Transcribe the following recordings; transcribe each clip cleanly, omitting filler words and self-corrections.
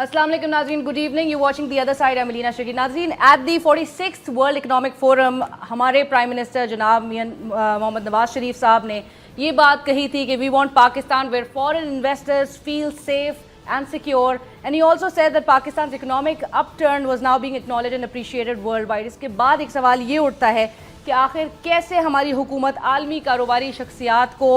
अस्सलाम वालेकुम नाज़रीन, good evening, you watching the other side, I am Leena Shakeel. नाज़रीन, at the 46th world economic forum हमारे प्राइम मिनिस्टर जनाब मोहम्मद नवाज शरीफ साहब ने ये बात कही थी कि we want Pakistan where foreign investors feel safe and secure, and he also said that Pakistan's economic upturn was now being acknowledged and appreciated worldwide. इसके बाद एक सवाल ये उठता है कि आखिर कैसे हमारी हुकूमत आलमी कारोबारी शख्सियात को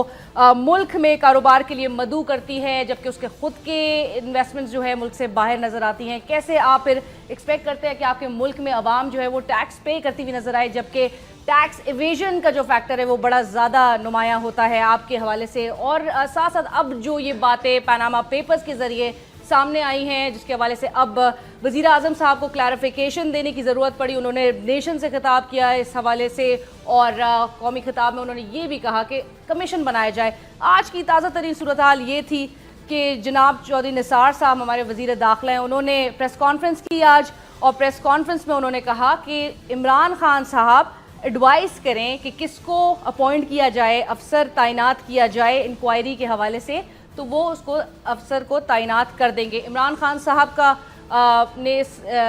मुल्क में कारोबार के लिए मदऊ करती है जबकि उसके ख़ुद के इन्वेस्टमेंट्स जो है मुल्क से बाहर नज़र आती हैं। कैसे आप फिर एक्सपेक्ट करते हैं कि आपके मुल्क में अवाम जो है वो टैक्स पे करती हुई नज़र आए जबकि टैक्स इवेजन का जो फैक्टर है वो बड़ा ज़्यादा नुमायाँ होता है आपके हवाले से। और साथ साथ अब जो ये बातें पनामा पेपर्स के ज़रिए सामने आई हैं जिसके हवाले से अब वज़ीर आज़म साहब को क्लैरिफिकेशन देने की ज़रूरत पड़ी। उन्होंने नेशन से खिताब किया इस हवाले से और कौमी खिताब में उन्होंने ये भी कहा कि कमीशन बनाया जाए। आज की ताज़ा तरीन सूरत हाल ये थी कि जनाब चौधरी निसार साहब हमारे वज़ीर दाखिला हैं, उन्होंने प्रेस कॉन्फ्रेंस की आज और प्रेस कॉन्फ्रेंस में उन्होंने कहा कि इमरान खान साहब एडवाइस करें कि किसको अपॉइंट किया जाए, अफसर तैनात किया जाए इंक्वायरी के हवाले से, तो वो उसको अफसर को तैनात कर देंगे। इमरान खान साहब का ने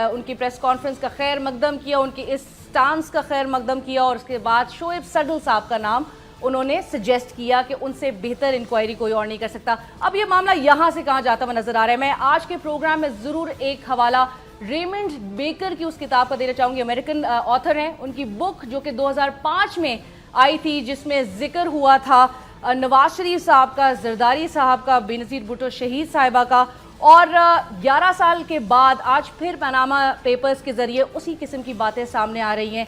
उनकी प्रेस कॉन्फ्रेंस का खैर मकदम किया, उनकी इस स्टांस का खैर मकदम किया और उसके बाद शोएब सडल साहब का नाम उन्होंने सजेस्ट किया कि उनसे बेहतर इंक्वायरी कोई और नहीं कर सकता। अब ये मामला यहाँ से कहाँ जाता हुआ नजर आ रहा है। मैं आज के प्रोग्राम में ज़रूर एक हवाला रेमंड बेकर की उस किताब का देना चाहूँगी। अमेरिकन ऑथर हैं, उनकी बुक जो कि 2005 में आई थी जिसमें जिक्र हुआ था नवाज शरीफ साहब का, जरदारी साहब का, बेनज़ीर भुट्टो शहीद साहिबा का, और 11 साल के बाद आज फिर पनामा पेपर्स के ज़रिए उसी किस्म की बातें सामने आ रही हैं।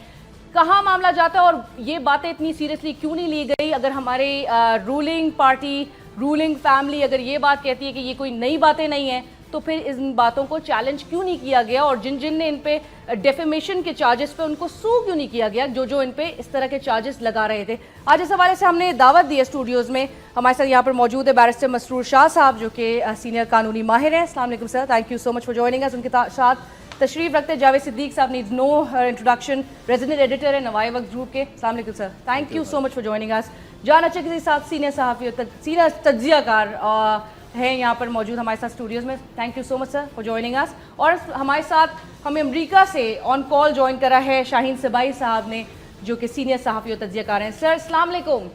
कहाँ मामला जाता है और ये बातें इतनी सीरियसली क्यों नहीं ली गई? अगर हमारे रूलिंग पार्टी, रूलिंग फैमिली अगर ये बात कहती है कि ये कोई नई बातें नहीं हैं तो फिर इन बातों को चैलेंज क्यों नहीं किया गया और जिन जिन ने इन पे डेफेमेशन के चार्जेस पे उनको सू क्यों नहीं किया गया, जो जो इन पे इस तरह के चार्जेस लगा रहे थे। आज इस हवाले से हमने दावत दी है स्टूडियोज़ में। हमारे साथ यहाँ पर मौजूद है बैरिस्टर मसरूर शाह साहब जो कि सीनियर कानूनी माहिर हैं। अस्सलाम वालेकुम sir, thank you so much for joining us. उनके साथ तशरीफ रखते जावेद सिद्दीक साहब, needs no introduction, resident editor है नवाए वक्त ग्रुप के। अस्सलाम वालेकुम sir, thank you so much for joining us. जान अच्छे के साथ सीनियर सहाफ़ी, सीनियर तज्जियाकार है यहाँ पर मौजूद हमारे साथ स्टूडियोज़ में। Thank you so much sir for joining अस। और हमारे साथ हमें अमेरिका से ऑन कॉल ज्वाइन करा है शाहीन सिबाई साहब ने जो कि सीनियर सहाफ़ी और तज्जियाकार हैं। सर अस्सलाम वालेकुम।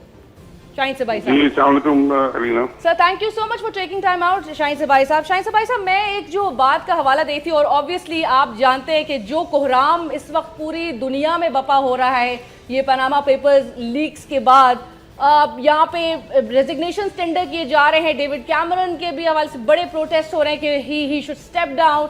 शाहीन सिबाई साहब। जी अस्सलाम वालेकुम sir, thank you so much for taking time out. Shaheen Sibai साहब, मैं एक जो बात का हवाला दी थी और ऑब्वियसली आप जानते हैं कि जो कोहराम इस वक्त पूरी दुनिया में बपा हो रहा है ये पनामा पेपर्स लीक्स के बाद, यहाँ पे रेजिग्नेशन टेंडर किए जा रहे हैं, डेविड कैमरन के भी हवाले से बड़े प्रोटेस्ट हो रहे हैं कि he should step down.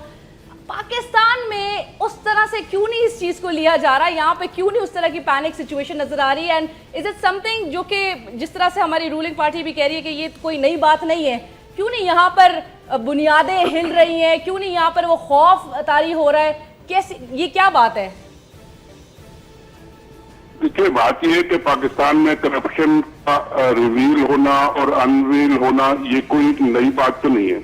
Pakistan में उस तरह से क्यों नहीं इस चीज़ को लिया जा रहा है? यहाँ पे क्यों नहीं उस तरह की पैनिक सिचुएशन नजर आ रही है? एंड इज इट समथिंग जो कि जिस तरह से हमारी रूलिंग पार्टी भी कह रही है कि ये कोई नई बात नहीं है, क्यों नहीं यहाँ पर बुनियादें हिल रही हैं, क्यों नहीं यहाँ पर वो खौफ तारी हो रहा है? कैसे, ये क्या बात है? देखिए, बात यह है कि पाकिस्तान में करप्शन का रिवील होना और अनवील होना ये कोई नई बात तो नहीं है।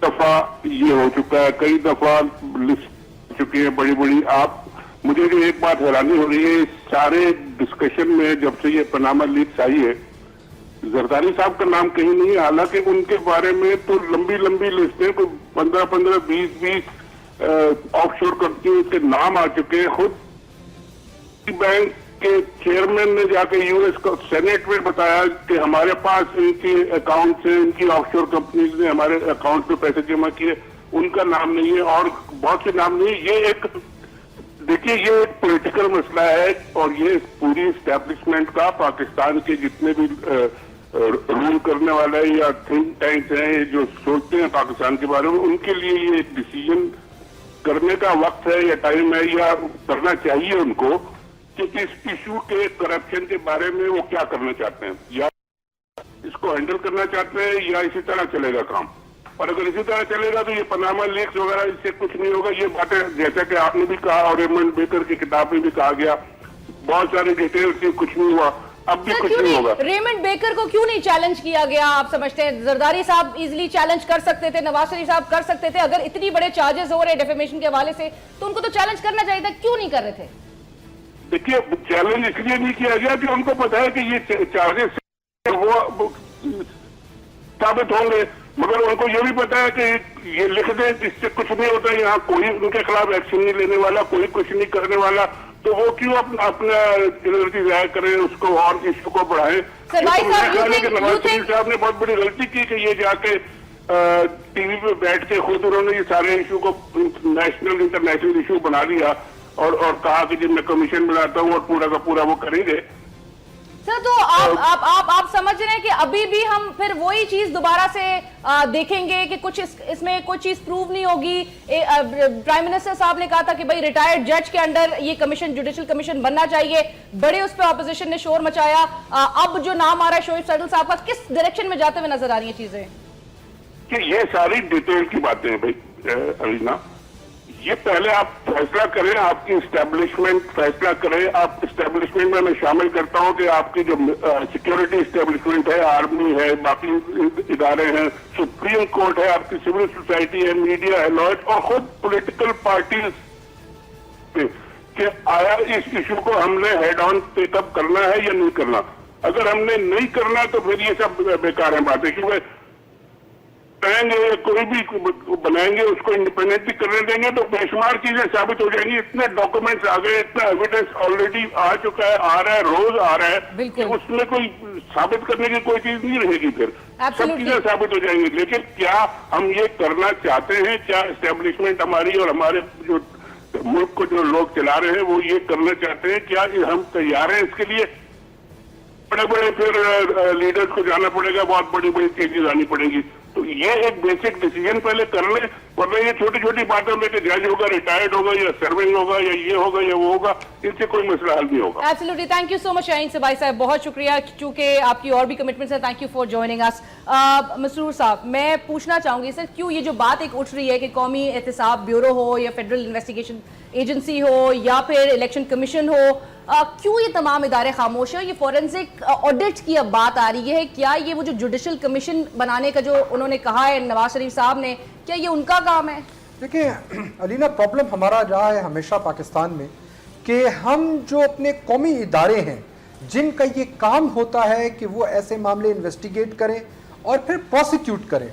दफा ये हो चुका है, कई दफा लिस्ट चुकी है बड़ी बड़ी। आप मुझे जो एक बात हैरानी हो रही है सारे डिस्कशन में, जब से ये पनामा लीक्स आई है, जरदारी साहब का नाम कहीं नहीं है। हालांकि उनके बारे में तो लंबी लंबी लिस्टें, कोई 15-15, 20-20 ऑफशोर कंपनी के नाम आ चुके हैं। खुद बैंक के चेयरमैन ने जाके यूएस का सेनेट में बताया कि हमारे पास इनकी अकाउंट से, इनकी ऑफशोर कंपनीज ने हमारे अकाउंट पे पैसे जमा किए, उनका नाम नहीं है और बहुत से नाम नहीं है। ये एक, देखिए, ये एक पॉलिटिकल मसला है और ये पूरी एस्टेब्लिशमेंट का, पाकिस्तान के जितने भी रूल करने वाले या थिंक टैंक्स हैं जो सोचते हैं पाकिस्तान के बारे में, उनके लिए ये एक डिसीजन करने का वक्त है या टाइम है या करना चाहिए उनको कि इस इशू के करप्शन के बारे में वो क्या करना चाहते हैं, या इसको हैंडल करना चाहते हैं या इसी तरह चलेगा काम। और अगर इसी तरह चलेगा तो ये पनामा लीक्स वगैरह इससे कुछ नहीं होगा। ये बातें जैसा कि आपने भी कहा और रेमंड बेकर की किताब में भी कहा गया, बहुत सारी डिटेल्स से कुछ नहीं हुआ, अब भी कुछ नहीं होगा। रेमंड बेकर को क्यों नहीं चैलेंज किया गया? आप समझते हैं जरदारी साहब इजीली चैलेंज कर सकते थे, नवाज शरीफ साहब कर सकते थे। अगर इतनी बड़े चार्जेस हो रहे डेफेमेशन के हवाले से तो उनको तो चैलेंज करना चाहिए था, क्यों नहीं कर रहे थे? देखिए, चैलेंज इसलिए नहीं किया गया कि उनको पता है कि ये चार्जेस वो साबित होंगे मगर उनको ये भी पता है कि ये लिख दें इससे कुछ नहीं होता, यहाँ कोई उनके खिलाफ एक्शन नहीं लेने वाला, कोई कुछ नहीं करने वाला, तो वो क्यों अपना एनर्जी जाया करें, उसको और इश्यू को बढ़ाएं। सर भाई साहब, नवाज शरीफ साहब ने बहुत बड़ी गलती की कि ये जाके टीवी पे बैठ के खुद उन्होंने ये सारे इशू को नेशनल इंटरनेशनल इशू बना दिया और कहा कि जब मैं कमीशन बनाता हूँ और पूरा का पूरा वो करेंगे। सर तो आप समझ रहे हैं कि अभी भी हम फिर वही चीज दोबारा से देखेंगे कि कुछ इसमें कोई चीज प्रूव नहीं होगी। प्राइम मिनिस्टर साहब ने कहा था कि भाई रिटायर्ड जज के अंडर ये कमीशन, जुडिशियल कमीशन बनना चाहिए, बड़े उस पर ऑपोजिशन ने शोर मचाया। अब जो नाम आ रहा है शोएब सैदल साहब का, किस डायरेक्शन में जाते हुए नजर आ रही है चीजें? कि ये सारी डिटेल की बातें हैं भाई अलीना, ये पहले आप फैसला करें, आपकी इस्टेब्लिशमेंट फैसला करें। आप इस्टेब्लिशमेंट में मैं शामिल करता हूं कि आपकी जो सिक्योरिटी इस्टेब्लिशमेंट है, आर्मी है, बाकी इदारे हैं, सुप्रीम कोर्ट है, आपकी सिविल सोसाइटी है, मीडिया है, लॉयर्स और खुद पॉलिटिकल पार्टीज कि आया इस इशू को हमने हेड ऑन टेकअप करना है या नहीं करना। अगर हमने नहीं करना तो फिर ये सब बेकार है बातें, क्योंकि बनाएंगे कोई भी बनाएंगे उसको इंडिपेंडेंटली करने देंगे तो बेशुमार चीजें साबित हो जाएंगी। इतने डॉक्यूमेंट्स आ गए, इतना एविडेंस ऑलरेडी आ चुका है, आ रहा है, रोज आ रहा है कि उसमें कोई साबित करने की कोई चीज नहीं रहेगी, फिर सब चीजें साबित हो जाएंगी। लेकिन क्या हम ये करना चाहते हैं? क्या एस्टेब्लिशमेंट हमारी और हमारे जो मुल्क को जो लोग चला रहे हैं वो ये करना चाहते हैं? क्या हम तैयार हैं इसके लिए? बड़े बड़े फिर लीडर्स को जाना पड़ेगा, बहुत बड़ी बड़ी चेंजेस आनी पड़ेगी। तो ये एक बेसिक डिसीजन पहले कर ले, वरना ये छोटी छोटी बातों में कि जज होगा, रिटायर्ड होगा या सर्विंग होगा या ये होगा या वो होगा, इनसे कोई मसला हल नहीं होगा। Absolutely, thank you so much Shaheen सबाई साहब, बहुत शुक्रिया, चूंकि आपकी और भी कमिटमेंट्स हैं। थैंक यू फॉर जॉइनिंग अस। मसरूर साहब, मैं पूछना चाहूंगी सर, क्यों ये जो बात एक उठ रही है कि कौमी एहतसाब ब्यूरो हो या फेडरल इन्वेस्टिगेशन एजेंसी हो या फिर इलेक्शन कमीशन हो, क्यों ये तमाम इदारे खामोश है? ये फॉरेंसिक ऑडिट की अब बात आ रही है, क्या ये वो जो जुडिशियल कमीशन बनाने का जो उन्होंने कहा है नवाज शरीफ साहब ने, क्या ये उनका काम है? देखिए अलीना, प्रॉब्लम हमारा रहा है हमेशा पाकिस्तान में कि हम जो अपने कौमी इदारे हैं जिनका ये काम होता है कि वो ऐसे मामले इन्वेस्टिगेट करें और फिर प्रोसिक्यूट करें,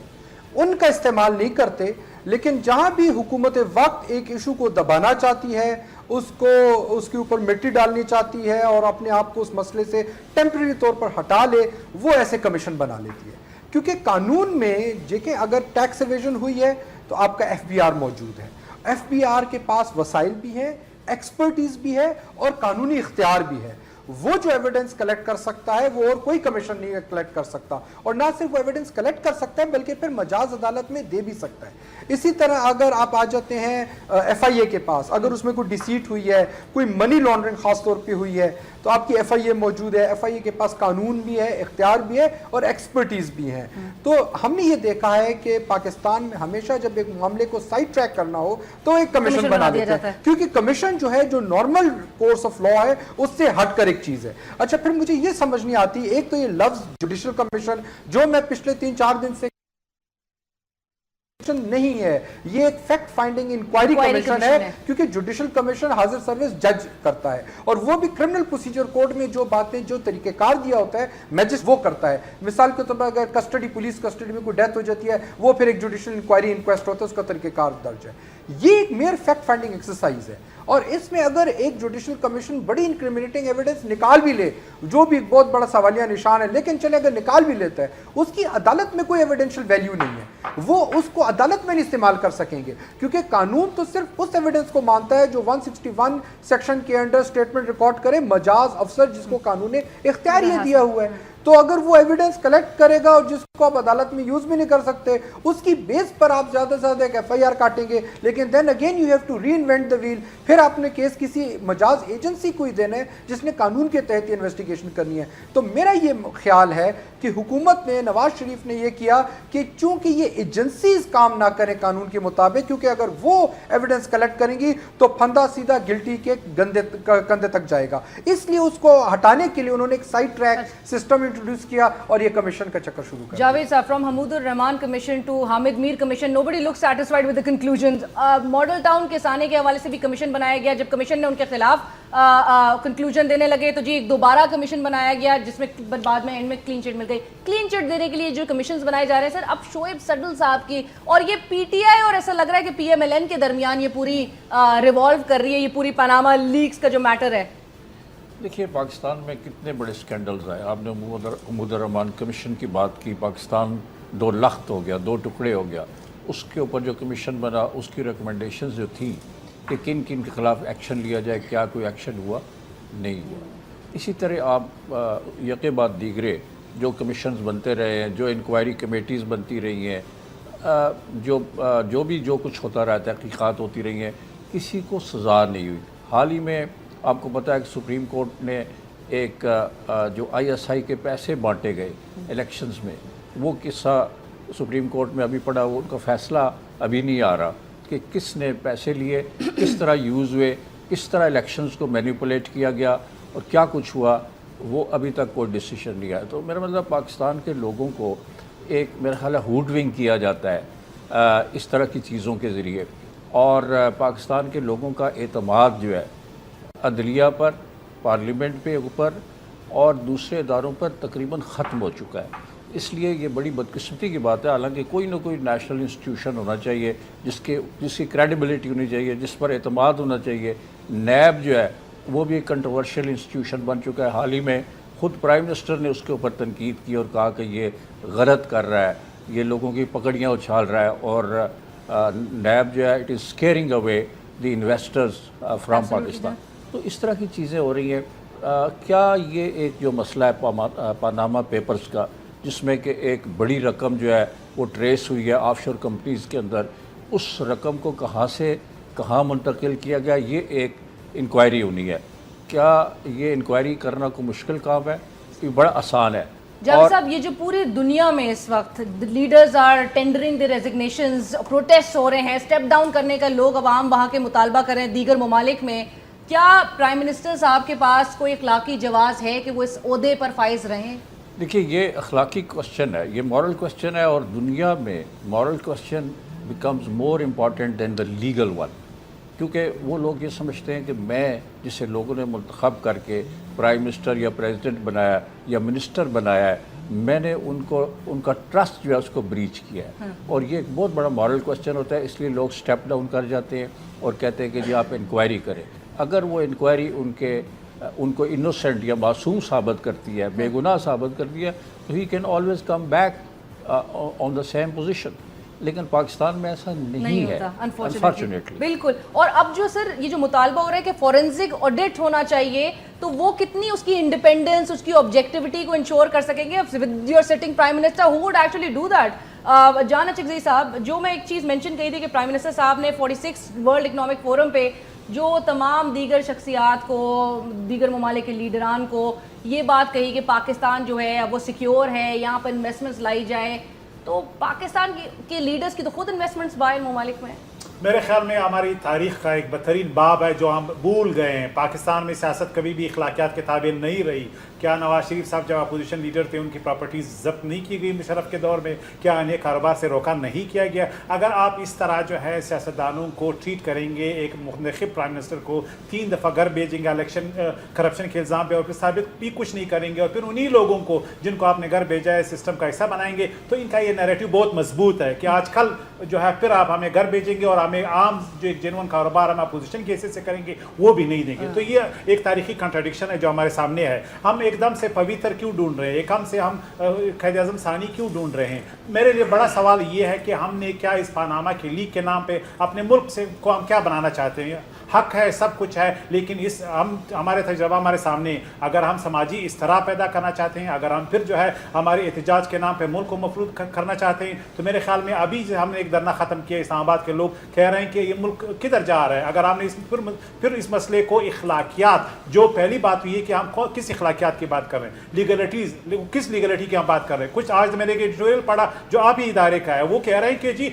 उनका इस्तेमाल नहीं करते। लेकिन जहाँ भी हुकूमत वक्त एक इशू को दबाना चाहती है, उसको उसके ऊपर मिट्टी डालनी चाहती है और अपने आप को उस मसले से टेम्परेरी तौर पर हटा ले, वो ऐसे कमीशन बना लेती है। क्योंकि कानून में जेके अगर टैक्स एवेजन हुई है तो आपका एफबीआर मौजूद है, एफबीआर के पास वसाइल भी है, एक्सपर्टीज भी है और कानूनी इख्तियार भी है। वो जो एविडेंस कलेक्ट कर सकता है वो और कोई कमीशन नहीं कलेक्ट कर सकता, और ना सिर्फ वो एविडेंस कलेक्ट कर सकता है बल्कि फिर मजाज अदालत में दे भी सकता है। इसी तरह अगर आप आ जाते हैं एफआईए के पास, अगर उसमें कोई डिसीट हुई है, कोई मनी लॉन्ड्रिंग खास तौर पे हुई है, तो आपकी एफआईए मौजूद है, एफआईए के पास कानून भी है, इख्तियार भी है और एक्सपर्टीज भी है। तो हमने ये देखा है कि पाकिस्तान में हमेशा जब एक मामले को साइड ट्रैक करना हो तो एक कमीशन बना देते हैं, क्योंकि कमीशन जो है जो नॉर्मल कोर्स ऑफ लॉ है उससे हटकर एक चीज है। अच्छा, फिर मुझे ये समझ नहीं आती, एक तो ये लफ्ज जुडिशियल कमीशन जो मैं पिछले 3-4 दिन से नहीं है, ये एक फैक्ट फाइंडिंग इंक्वायरी कमीशन है, क्योंकि जुडिशियल कमीशन हाजिर सर्विस जज करता है और वो भी क्रिमिनल प्रोसीजर कोड में जो बातें, जो तरीकेकार दिया होता है मैजिस्ट्रेट वो करता है। मिसाल के तौर पर अगर कस्टडी, पुलिस कस्टडी में कोई डेथ हो जाती है, वो फिर एक जुडिशियल इंक्वायरी इंक्वेस्ट होता है, उसका तरीकेकार दर्ज है। ये एक मेयर फैक्ट फाइंडिंग एक्सरसाइज है और इसमें अगर एक जुडिशियल कमीशन बड़ी इंक्रिमिनेटिंग एविडेंस निकाल भी ले, जो भी एक बहुत बड़ा सवालिया निशान है, लेकिन चले अगर निकाल भी लेता है, उसकी अदालत में कोई एविडेंशियल वैल्यू नहीं है, वो उसको अदालत में नहीं इस्तेमाल कर सकेंगे, क्योंकि कानून तो सिर्फ उस एविडेंस को मानता है जो 161 सेक्शन के अंडर स्टेटमेंट रिकॉर्ड करे मजाज अफसर, जिसको कानून ने इख्तियार ये दिया हुआ है। तो अगर वो एविडेंस कलेक्ट करेगा और जिसको आप अदालत में यूज भी नहीं कर सकते, उसकी बेस पर आप ज्यादा से ज्यादा एक एफआईआर काटेंगे, लेकिन then again you have to reinvent the wheel. फिर आपने केस किसी मजाज एजेंसी को ही देना है जिसने कानून के तहत इन्वेस्टिगेशन करनी है। तो मेरा ये ख्याल है कि हुकूमत ने, नवाज शरीफ ने ये किया कि चूंकि ये एजेंसीज काम ना करें कानून के मुताबिक, क्योंकि अगर वो एविडेंस कलेक्ट करेंगी तो फंदा सीधा गिल्टी के कंधे तक जाएगा, इसलिए उसको हटाने के लिए उन्होंने एक साइड ट्रैक सिस्टम इंट्रोड्यूस किया और ये कमीशन का चक्कर शुरू कर Javed sir, from Hamood Rahman Commission to Hamid Mir Commission, nobody looks satisfied with the conclusions. Model town के साने के हवाले से भी कमीशन बनाया गया, जब कमीशन ने उनके खिलाफ कंक्लूजन देने लगे तो जी एक दोबारा कमीशन बनाया गया जिसमें बाद में एंड में क्लीन चिट मिल गई। क्लीन चिट देने के लिए जो कमीशंस बनाए जा रहे हैं सर, अब शोएब सडल साहब की और ये पीटीआई और ऐसा लग रहा है कि पीएमएलएन के दरमियान ये पूरी रिवॉल्व कर रही है, ये पूरी पनामा लीक्स का जो मैटर है। देखिए, पाकिस्तान में कितने बड़े स्कैंडल्स आए। आपने हमूद रहमान कमीशन की बात की, पाकिस्तान दो लख्त हो गया, दो टुकड़े हो गया। उसके ऊपर जो कमीशन बना, उसकी रिकमेंडेशंस जो थी कि किन किन के ख़िलाफ़ एक्शन लिया जाए, क्या कोई एक्शन हुआ? नहीं हुआ। इसी तरह आप यके बाद दीगरे जो कमीशंस बनते रहे हैं, जो इंक्वायरी कमेटीज़ बनती रही हैं, जो कुछ होता रहा है, तहकीक़ात होती रही हैं, किसी को सज़ा नहीं हुई। हाल ही में आपको पता है कि सुप्रीम कोर्ट ने एक जो आईएसआई के पैसे बांटे गए इलेक्शंस में, वो किस्सा सुप्रीम कोर्ट में अभी पड़ा, वो उनका फ़ैसला अभी नहीं आ रहा कि किसने पैसे लिए, किस तरह यूज़ हुए, किस तरह इलेक्शंस को मैनिपुलेट किया गया और क्या कुछ हुआ, वो अभी तक कोई डिसीजन नहीं आया। तो मेरा मतलब पाकिस्तान के लोगों को एक मेरा ख्याल है हुडविंग किया जाता है इस तरह की चीज़ों के ज़रिए, और पाकिस्तान के लोगों का एतमाद जो है अदलिया पर, पार्लियामेंट पे ऊपर और दूसरे इदारों पर तकरीबन ख़त्म हो चुका है। इसलिए ये बड़ी बदकिस्मती की बात है। हालांकि कोई ना कोई नेशनल इंस्टीट्यूशन होना चाहिए जिसकी क्रेडिबिलिटी होनी चाहिए, जिस पर एतमाद होना चाहिए। नैब जो है वो भी एक कंट्रोवर्शियल इंस्टीट्यूशन बन चुका है। हाल ही में ख़ुद प्राइम मिनिस्टर ने उसके ऊपर तनकीद की और कहा कि ये गलत कर रहा है, ये लोगों की पकड़ियाँ उछाल रहा है, और नैब जो है it is squaring away the investors from Pakistan. तो इस तरह की चीज़ें हो रही हैं। क्या ये एक जो मसला है पानामा पेपर्स का, जिसमें कि एक बड़ी रकम जो है वो ट्रेस हुई है ऑफशोर कंपनीज़ के अंदर, उस रकम को कहाँ से कहाँ मुंतकिल किया गया, ये एक इंक्वायरी होनी है। क्या ये इंक्वायरी करना कोई मुश्किल काम है? ये बड़ा आसान है। जावेद साहब, ये जो पूरी दुनिया में इस वक्त leaders are tendering the resignations, protest हो रहे हैं, स्टेप डाउन करने का लोग अवाम वहाँ के मुतालबा कर रहे हैं दीगर ममालिक में, क्या प्राइम मिनिस्टर साहब के पास कोई अखलाकी जवाज़ है कि वो इस ओहदे पर फाइज रहें? देखिए, ये अखलाकी क्वेश्चन है, ये मॉरल क्वेश्चन है, और दुनिया में moral question becomes more important than the legal one, क्योंकि वो लोग ये समझते हैं कि मैं जिसे लोगों ने मुंतखब करके प्राइम मिनिस्टर या प्रेसिडेंट बनाया या मिनिस्टर बनाया है, मैंने उनका ट्रस्ट जो है उसको ब्रीच किया है। और ये एक बहुत बड़ा मॉरल क्वेश्चन होता है। इसलिए लोग स्टेप डाउन कर जाते हैं और कहते हैं कि जी आप इंक्वायरी करें। अगर वो इंक्वायरी उनको इनोसेंट या मासूम साबित करती है, बेगुनाह साबित करती है, तो he can always come back on the same position. लेकिन पाकिस्तान में ऐसा नहीं है, अनफॉर्चुनेटली। बिल्कुल। और अब जो सर ये जो मुतालबा हो रहा है कि फॉरेंसिक ऑडिट होना चाहिए, तो वो कितनी उसकी इंडिपेंडेंस, उसकी ऑब्जेक्टिविटी को इंश्योर कर सकेंगे with your sitting prime minister, who would actually do that? जान अचकज़ई साहब, जो मैं एक चीज़ मेंशन कही थी कि प्राइम मिनिस्टर साहब ने 46 वर्ल्ड इकनॉमिक फोरम पे जो तमाम दीगर शख्सियात को, दीगर ममालिक के लीडरान को ये बात कही कि पाकिस्तान जो है वो सिक्योर है, यहाँ पर इन्वेस्टमेंट्स लाई जाए, तो पाकिस्तान के लीडर्स की तो खुद इन्वेस्टमेंट्स बाहर ममालिक में। मेरे ख्याल में हमारी तारीख़ का एक बदतरीन बाब है जो हम भूल गए हैं। पाकिस्तान में सियासत कभी भी अखलाकियात के ताबे नहीं रही। क्या नवाज शरीफ साहब जब अपोजिशन लीडर थे उनकी प्रॉपर्टीज़ जब्त नहीं की गई मुशर्रफ के दौर में? क्या उन्हें कारोबार से रोका नहीं किया गया? अगर आप इस तरह जो है सियासतदानों को ट्रीट करेंगे, एक मुंतखब प्राइम मिनिस्टर को 3 दफ़ा घर भेजेंगे इलेक्शन करप्शन के इल्ज़ाम पे, और फिर साबित भी कुछ नहीं करेंगे, और फिर उन्हीं लोगों को जिनको आपने घर भेजा है सिस्टम का हिस्सा बनाएंगे, तो इनका ये नैरेटिव बहुत मजबूत है कि आज कल जो है फिर आप हमें घर भेजेंगे और हमें आम जो एक जेन्युइन कारोबार हम अपोजिशन के हिस्से से करेंगे वो भी नहीं देंगे। तो ये एक तारीखी कंट्राडिक्शन है जो हमारे सामने है। हम एकदम से पवित्र क्यों ढूंढ रहे हैं, एकदम से हम क़ायद आज़म सानी क्यों ढूंढ रहे हैं? मेरे लिए बड़ा सवाल ये है कि हमने क्या इस पानामा के लीक के नाम पे अपने मुल्क से को हम क्या बनाना चाहते हैं? हक है, सब कुछ है, लेकिन इस हमारे तजर्बा हमारे सामने, अगर हम समाजी इस्तराब पैदा करना चाहते हैं, अगर हम फिर जो है हमारे एहतजाज के नाम पे मुल्क को मफलूज करना चाहते हैं, तो मेरे ख्याल में अभी हमने एक धरना ख़त्म किया, इस्लामाबाद के लोग कह रहे हैं कि ये मुल्क किधर जा रहा है। अगर हमने फिर इस मसले को इखलाकियात, जो पहली बात हुई है कि हम किस इखलाकियात की बात कर रहे हैं, लीगलिटीज, किस लीगलिटी की हम बात कर रहे हैं? कुछ आज मैंने एक एडिटोरियल पढ़ा जो आप ही इदारे का है, वो कह रहे हैं कि जी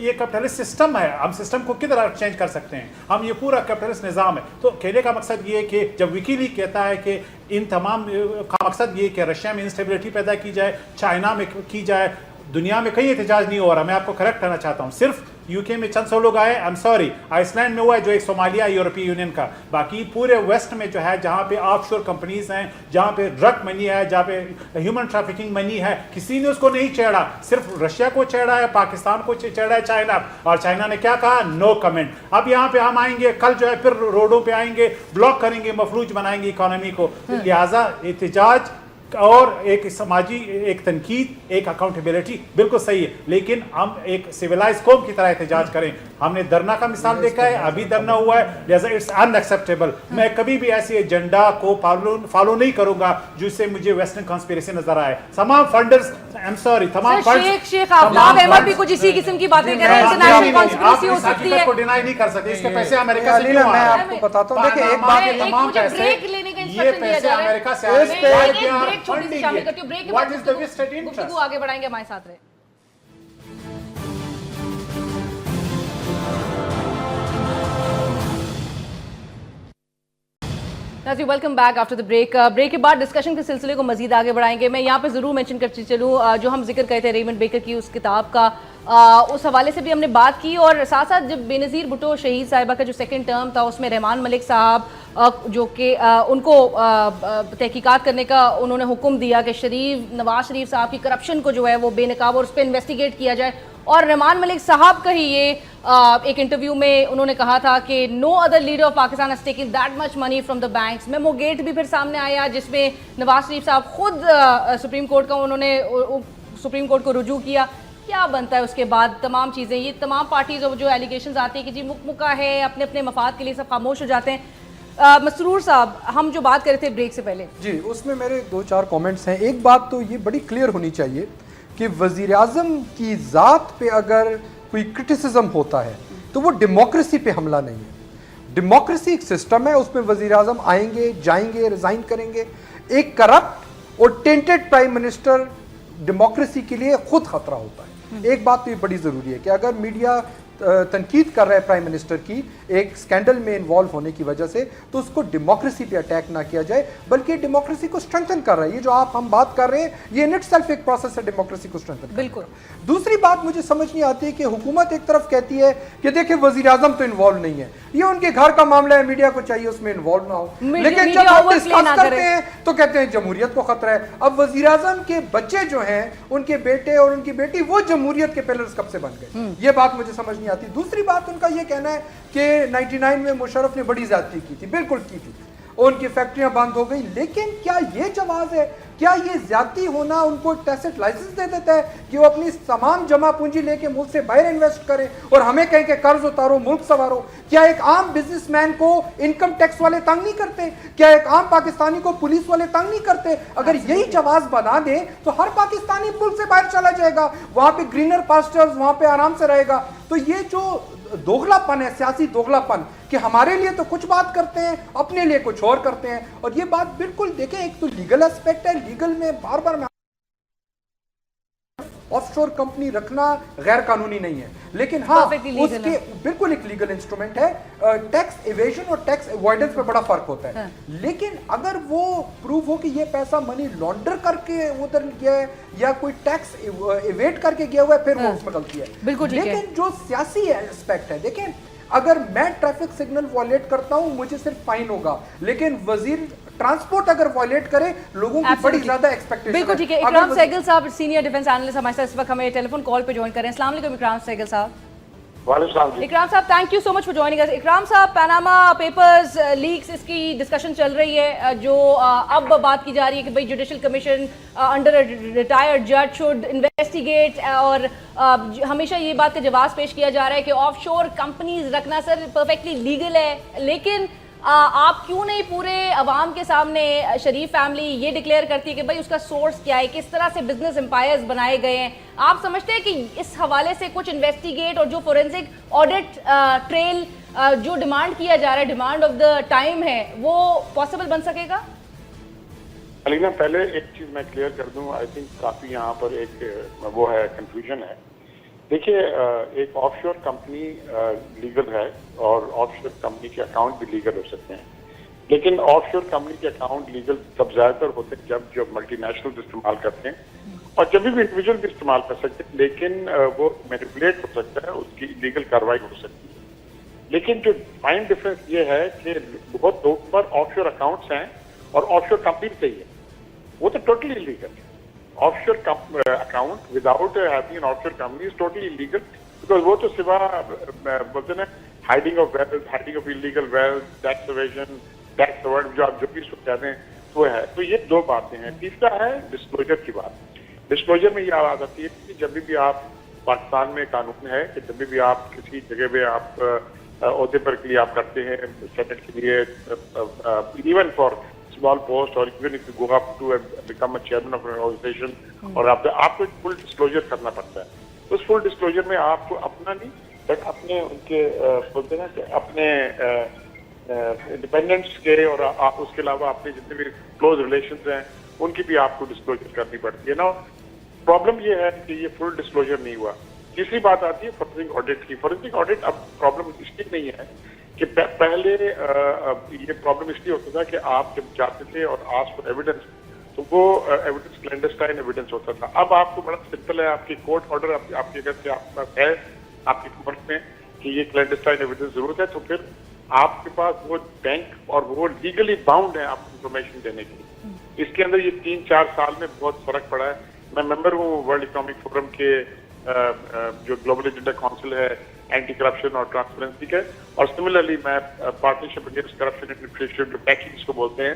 ये कैपिटलिस्ट सिस्टम है, हम सिस्टम को किधर चेंज कर सकते हैं, हम ये पूरा कैपिटलिस्ट निज़ाम है। तो कहने का मकसद ये है कि जब विकीलीक कहता है कि इन तमाम का मकसद ये कि रशिया में इंस्टेबिलिटी पैदा की जाए, चाइना में की जाए, दुनिया में कहीं एहतजाज नहीं हो रहा। मैं आपको करेक्ट करना चाहता हूँ, सिर्फ यूके में चंद सौ लोग आए, आई एम सॉरी, आइसलैंड में हुआ है जो एक सोमालिया यूरोपीय यूनियन का, बाकी पूरे वेस्ट में जो है जहाँ पे ऑफशोर कंपनीज हैं, जहाँ पे ड्रग मनी है, जहाँ पे ह्यूमन ट्रैफिकिंग मनी है, किसी ने उसको नहीं छेड़ा, सिर्फ रशिया को छेड़ा है, पाकिस्तान को छेड़ा है, चाइना, और चाइना ने क्या कहा? No comment. अब यहाँ पे हम आएंगे, कल जो है फिर रोडों पे आएंगे, ब्लॉक करेंगे, मफलूज बनाएंगे इकोनॉमी को। लिहाजा एहतजाज और एक समाजी, एक तनकीद, एक अकाउंटेबिलिटी बिल्कुल सही है, लेकिन हम एक सिविलाइज कौम की तरह एहतजाज करें। हमने धरना का मिसाल देखा है, अभी धरना हुआ है, लिहाजा इट्स अनएक्सेप्टेबल। मैं कभी भी ऐसे एजेंडा को फॉलो नहीं करूंगा जिससे मुझे वेस्टर्न कॉन्स्पिरेसी नजर आए। तमाम फंडर्स, आई एम सॉरी, तमाम शेख आफ्ताब अहमद भी कुछ इसी किस्म की बातें कर रहे हैं, इंटरनेशनल कॉन्स्पिरेसी हो सकती है, को डिनाई नहीं कर सकते। इसके पैसे अमेरिका से क्यों आ मैं रहे हैं? आपको बताता हूँ, देखिए एक बात, मुझे ब्रेक लेने का ये इंस्ट्रक्शन दिया पैसे जा रहा है। अमेरिका से आ रहे हैं। मैं एक ब्रेक छोटी सी शामिल करती हूँ, ब्रेक के बाद What is the vested interest? गुफ्तगू आगे बढ़ाएंगे, हमारे साथ रहे। नाज़रीन, welcome back after the break. Break के बाद डिस्कशन के सिलसिले को मजीद आगे बढ़ाएंगे। मैं यहाँ पे ज़रूर मेंशन करती चलूँ, जो हम जिक्र करते थे रेमंड बेकर की उस किताब का, उस हवाले से भी हमने बात की, और साथ साथ जब बेनज़ीर भुट्टो शहीद साहिबा का जो सेकंड टर्म था उसमें रहमान मलिक साहब जो कि उनको तहकीकात करने का उन्होंने हुक्म दिया कि नवाज शरीफ साहब की करप्शन को जो है वो बेनकाब और उस पर इन्वेस्टिगेट किया जाए, और रहमान मलिक साहब का ही ये एक इंटरव्यू में उन्होंने कहा था कि no other leader of Pakistan has taken that much money from the banks. Memo gate भी फिर सामने आया जिसमें नवाज शरीफ साहब खुद सुप्रीम कोर्ट का उन्होंने सुप्रीम कोर्ट को रुजू किया। क्या बनता है उसके बाद तमाम चीज़ें, ये तमाम पार्टीज जो एलिगेशंस आती है कि जी मुक्का है, अपने अपने मफाद के लिए सब खामोश हो जाते हैं। मसरूर साहब, हम जो बात कर रहे थे ब्रेक से पहले, जी उसमें मेरे 2-4 कमेंट्स हैं। एक बात तो ये बड़ी क्लियर होनी चाहिए कि वज़ीर आज़म की ज़ात पे अगर कोई क्रिटिसिज्म होता है तो वो डेमोक्रेसी पे हमला नहीं है। डेमोक्रेसी एक सिस्टम है, उसमें वज़ीर आज़म आएंगे, जाएंगे, रिज़ाइन करेंगे। एक करप्ट और टेंटेड प्राइम मिनिस्टर डेमोक्रेसी के लिए खुद खतरा होता है। एक बात तो ये बड़ी ज़रूरी है कि अगर मीडिया तनकीद कर रहा है प्राइम मिनिस्टर की एक स्कैंडल में इन्वॉल्व होने की वजह से, तो उसको डेमोक्रेसी पे अटैक ना किया जाए, बल्कि डेमोक्रेसी को स्ट्रेंथन कर रहा है। ये जो हम बात कर रहे हैं, ये इन इटसेल्फ एक प्रोसेस है डेमोक्रेसी को स्ट्रेंथन। बिल्कुल। दूसरी बात मुझे समझ नहीं आती कि हुकूमत एक तरफ कहती है कि देखिए वजीर आजम तो इन्वॉल्व नहीं है, ये उनके घर का मामला है, मीडिया को चाहिए उसमें इन्वॉल्व ना हो, लेकिन जब हम डिस्कस करते हैं तो कहते हैं जमहूरियत को खतरा है। अब वजीर आजम के बच्चे जो हैं, उनके बेटे और उनकी बेटी, वो जमहूरियत के पिलर्स कब से बन गए, ये बात मुझे समझ नहीं आती। दूसरी बात उनका ये कहना है कि 99 में मुशर्रफ ने बड़ी ज्यादती की थी, बिल्कुल की थी, और उनकी फैक्ट्रियां बंद हो गई, लेकिन क्या ये जवाब है, क्या ये ज्यादती होना उनको एक टैसिट लाइसेंस दे देता है कि वो अपनी तमाम जमा पूंजी लेके मुल्क से बाहर इन्वेस्ट करें और हमें कहें कि कर्ज उतारो, मुल्क संवारो? क्या एक आम बिजनेसमैन को इनकम टैक्स वाले तंग नहीं करते? क्या एक आम पाकिस्तानी को पुलिस वाले तंग नहीं करते? अगर यही जवाब बना दें तो हर पाकिस्तानी मुल्क से बाहर चला जाएगा, वहां पे ग्रीनर पास्टर्स, वहां पे आराम से रहेगा। तो ये जो दोगलापन है, सियासी दोगलापन, कि हमारे लिए तो कुछ बात करते हैं, अपने लिए कुछ और करते हैं, और ये बात बिल्कुल देखें, एक तो लीगल एस्पेक्ट है, लीगल में बार बार मैं ऑफशोर कंपनी रखना गैर कानूनी नहीं है, लेकिन हाँ उसके बिल्कुल एक लीगल इंस्ट्रूमेंट है। टैक्स इवेजन और टैक्स अवॉइडेंस में बड़ा फर्क होता है, लेकिन अगर वो प्रूव हो कि ये पैसा मनी लॉन्डर करके उधर गया है या कोई टैक्स इवेट करके गया हुआ है, फिर वो उसमें गलती है। बिल्कुल। लेकिन जो सियासी एस्पेक्ट है, देखें, अगर मैं ट्रैफिक सिग्नल वॉयलेट करता हूं मुझे सिर्फ फाइन होगा, लेकिन वजीर ट्रांसपोर्ट अगर वॉयलेट करे, लोगों की बड़ी ज्यादा एक्सपेक्टेशन। बिल्कुल ठीक है। इकराम सहगल साहब, सीनियर डिफेंस एनालिस्ट, हमारे साथ इस वक्त हमें टेलीफोन कॉल पे ज्वाइन कर रहे हैं। अस्सलाम वालेकुम इकराम सहगल साहब। इकराम साहब, thank you so much for joining us. इकराम साहब, पनामा पेपर्स लीक्स, इसकी डिस्कशन चल रही है, जो अब बात की जा रही है कि भाई जुडिशल कमीशन अंडर रिटायर्ड जज शुड इन्वेस्टिगेट, और हमेशा ये बात का जवाब पेश किया जा रहा है कि ऑफशोर कंपनीज रखना सर परफेक्टली लीगल है, लेकिन आप क्यों नहीं पूरे अवाम के सामने शरीफ फैमिली ये डिक्लेयर करती है कि भाई उसका सोर्स क्या है, किस तरह से बिजनेस एम्पायर्स बनाए गए हैं? आप समझते हैं कि इस हवाले से कुछ इन्वेस्टिगेट और जो फोरेंसिक ऑडिट ट्रेल जो डिमांड किया जा रहा है, डिमांड ऑफ द टाइम है, वो पॉसिबल बन सकेगा? अलीना, पहले एक चीज मैं क्लियर कर दूं, आई थिंक काफी यहाँ पर एक वो है कंफ्यूजन है। देखिए, एक ऑफशोर कंपनी लीगल है और ऑफशोर कंपनी के अकाउंट भी लीगल हो सकते हैं, लेकिन ऑफशोर कंपनी के अकाउंट लीगल तब ज्यादातर होते हैं जब मल्टीनेशनल इस्तेमाल करते हैं, और जब भी इंडिविजुअल भी इस्तेमाल कर सकते हैं, लेकिन वो मैनिपुलेट हो सकता है, उसकी लीगल कार्रवाई हो सकती है। लेकिन जो फाइन डिफरेंस ये है कि बहुत लोगों पर ऑफशोर अकाउंट्स हैं और ऑफशोर कंपनी चाहिए, वो तो टोटली इलीगल है। Offshore account without having an offshore company is totally illegal, because वो तो सिवा बोलते हैं ना hiding of wealth, hiding of illegal wealth, tax evasion, tax avoid, जो आप जो भी कहते हैं वो है। तो ये दो बातें हैं। तीसरा है डिस्क्लोजर की बात। डिस्क्लोजर में ये आवाज आती है कि जब भी आप पाकिस्तान में कानून है कि जब भी आप किसी जगह पे आप ओहदे पर के लिए आप करते हैं, सेनेट के लिए, इवन फॉर स्मॉल पोस्ट, और even if you go up to become a chairman of an organisation, और आपको एक फुल डिस्क्लोजर करना पड़ता है। उस फुल डिस्क्लोजर में आपको अपना नहीं बट अपने उनके बोलते हैं ना कि अपने डिपेंडेंट्स के और उसके अलावा अपने जितने भी क्लोज रिलेशंस हैं उनकी भी आपको डिस्क्लोजर करनी पड़ती है ना। प्रॉब्लम ये है कि ये फुल डिस्क्लोजर नहीं हुआ। तीसरी बात आती है फॉरेंसिक ऑडिट की। फॉरेंसिक ऑडिट अब प्रॉब्लम इसलिए नहीं है कि पहले ये प्रॉब्लम इसलिए होता था कि आप जब जाते थे और आस्क फॉर एविडेंस तो वो एविडेंस क्लैंडस्टाइन एविडेंस होता था। अब आपको बड़ा सिंपल है, आपकी कोर्ट ऑर्डर आपके घर से आपके पास है, आपकी कोर्ट में कि ये क्लैंडस्टाइन एविडेंस जरूरत है, तो फिर आपके पास वो बैंक और वो लीगली बाउंड है आपको इंफॉर्मेशन देने के लिए। इसके अंदर ये 3-4 साल में बहुत फर्क पड़ा है। मैं मेंबर हूँ वर्ल्ड इकोनॉमिक फोरम के जो ग्लोबल एजेंडा काउंसिल है एंटी करप्शन और ट्रांसपेरेंसी के, और सिमिलरली मैं partnership against corruption and inflation जो पैकिंग को बोलते हैं,